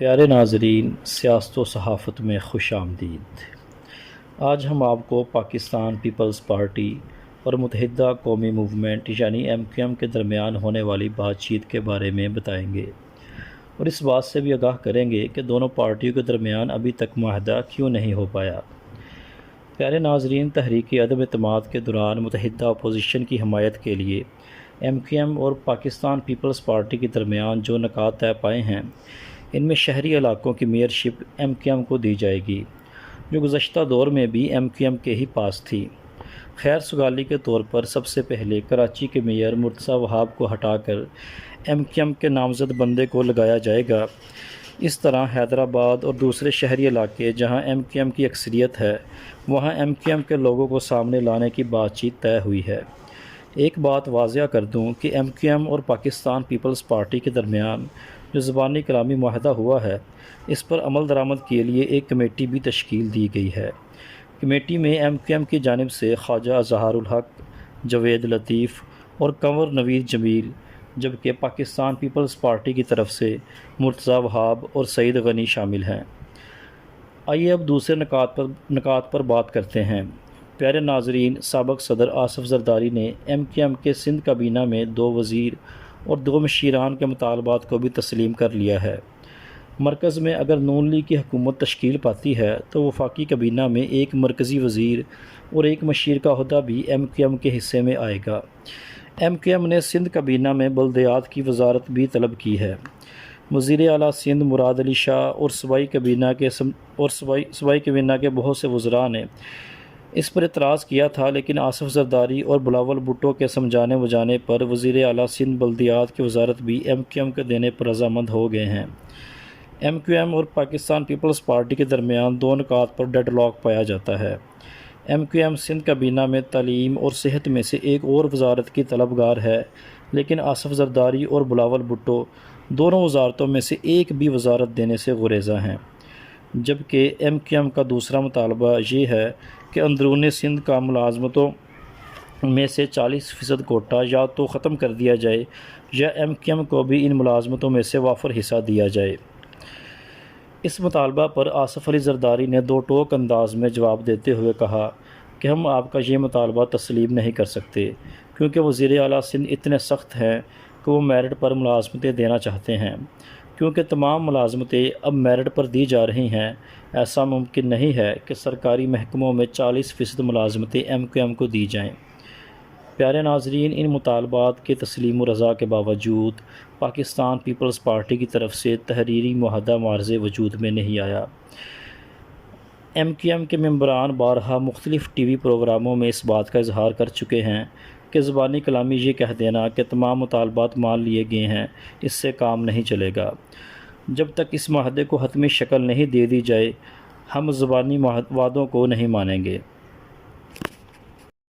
پیارے ناظرین، سیاست و صحافت میں خوش آمدید۔ آج ہم آپ کو پاکستان پیپلز پارٹی اور متحدہ قومی موومنٹ یعنی MQM کے درمیان ہونے والی بات چیت کے بارے میں بتائیں گے اور اس بات سے بھی آگاہ کریں گے کہ دونوں پارٹیوں کے درمیان ابھی تک معاہدہ کیوں نہیں ہو پایا۔ پیارے ناظرین، تحریک عدم اعتماد کے دوران متحدہ اپوزیشن کی حمایت کے لیے MQM اور پاکستان پیپلز پارٹی کے درمیان جو نکات طے پائے ہیں، ان میں شہری علاقوں کی میئرشپ MQM کو دی جائے گی، جو گزشتہ دور میں بھی MQM کے ہی پاس تھی۔ خیر سگالی کے طور پر سب سے پہلے کراچی کے میئر مرتضیٰ وہاب کو ہٹا کر MQM کے نامزد بندے کو لگایا جائے گا۔ اس طرح حیدرآباد اور دوسرے شہری علاقے جہاں MQM کی اکثریت ہے، وہاں MQM کے لوگوں کو سامنے لانے کی بات چیت طے ہوئی ہے۔ ایک بات واضح کر دوں کہ MQM اور پاکستان پیپلز پارٹی کے درمیان جو زبانی کلامی معاہدہ ہوا ہے، اس پر عمل درآمد کے لیے ایک کمیٹی بھی تشکیل دی گئی ہے۔ کمیٹی میں MQM کی جانب سے خواجہ اظہار الحق، جاوید لطیف اور کنور نوید جمیل، جبکہ پاکستان پیپلز پارٹی کی طرف سے مرتضیٰ وہاب اور سعید غنی شامل ہیں۔ آئیے اب دوسرے نکات پر بات کرتے ہیں۔ پیارے ناظرین، سابق صدر آصف زرداری نے MQM کے سندھ کابینہ میں 2 وزیر اور 2 مشیران کے مطالبات کو بھی تسلیم کر لیا ہے۔ مرکز میں اگر نون لیگ کی حکومت تشکیل پاتی ہے تو وفاقی کابینہ میں ایک مرکزی وزیر اور ایک مشیر کا عہدہ بھی MQM کے حصے میں آئے گا۔ MQM نے سندھ کابینہ میں بلدیات کی وزارت بھی طلب کی ہے۔ وزیر اعلیٰ سندھ مراد علی شاہ اور صوبائی کابینہ کے بہت سے وزراء نے اس پر اعتراض کیا تھا، لیکن آصف زرداری اور بلاول بھٹو کے سمجھانے بجانے پر وزیر اعلیٰ سندھ بلدیات کی وزارت بھی MQM کے دینے پر رضامند ہو گئے ہیں۔ MQM اور پاکستان پیپلز پارٹی کے درمیان 2 نکات پر ڈیڈ لاک پایا جاتا ہے۔ MQM سندھ کابینہ میں تعلیم اور صحت میں سے ایک اور وزارت کی طلبگار ہے، لیکن آصف زرداری اور بلاول بھٹو دونوں وزارتوں میں سے ایک بھی وزارت دینے سے گریزاں ہیں، جبکہ MQM کا دوسرا مطالبہ یہ ہے کہ اندرون سندھ کا ملازمتوں میں سے 40% کوٹا یا تو ختم کر دیا جائے یا MQM کو بھی ان ملازمتوں میں سے وافر حصہ دیا جائے۔ اس مطالبہ پر آصف علی زرداری نے 2 ٹوک انداز میں جواب دیتے ہوئے کہا کہ ہم آپ کا یہ مطالبہ تسلیم نہیں کر سکتے، کیونکہ وزیر اعلیٰ سندھ اتنے سخت ہیں کہ وہ میرٹ پر ملازمتیں دینا چاہتے ہیں۔ کیونکہ تمام ملازمتیں اب میرٹ پر دی جا رہی ہیں، ایسا ممکن نہیں ہے کہ سرکاری محکموں میں 40% ملازمتیں MQM کو دی جائیں۔ پیارے ناظرین، ان مطالبات کے تسلیم و رضا کے باوجود پاکستان پیپلز پارٹی کی طرف سے تحریری معاہدہ معارضے وجود میں نہیں آیا۔ MQM کے ممبران بارہا مختلف ٹی وی پروگراموں میں اس بات کا اظہار کر چکے ہیں کہ زبانی کلامی یہ کہہ دینا کہ تمام مطالبات مان لیے گئے ہیں، اس سے کام نہیں چلے گا۔ جب تک اس معاہدے کو حتمی شکل نہیں دے دی جائے، ہم زبانی وعدوں کو نہیں مانیں گے۔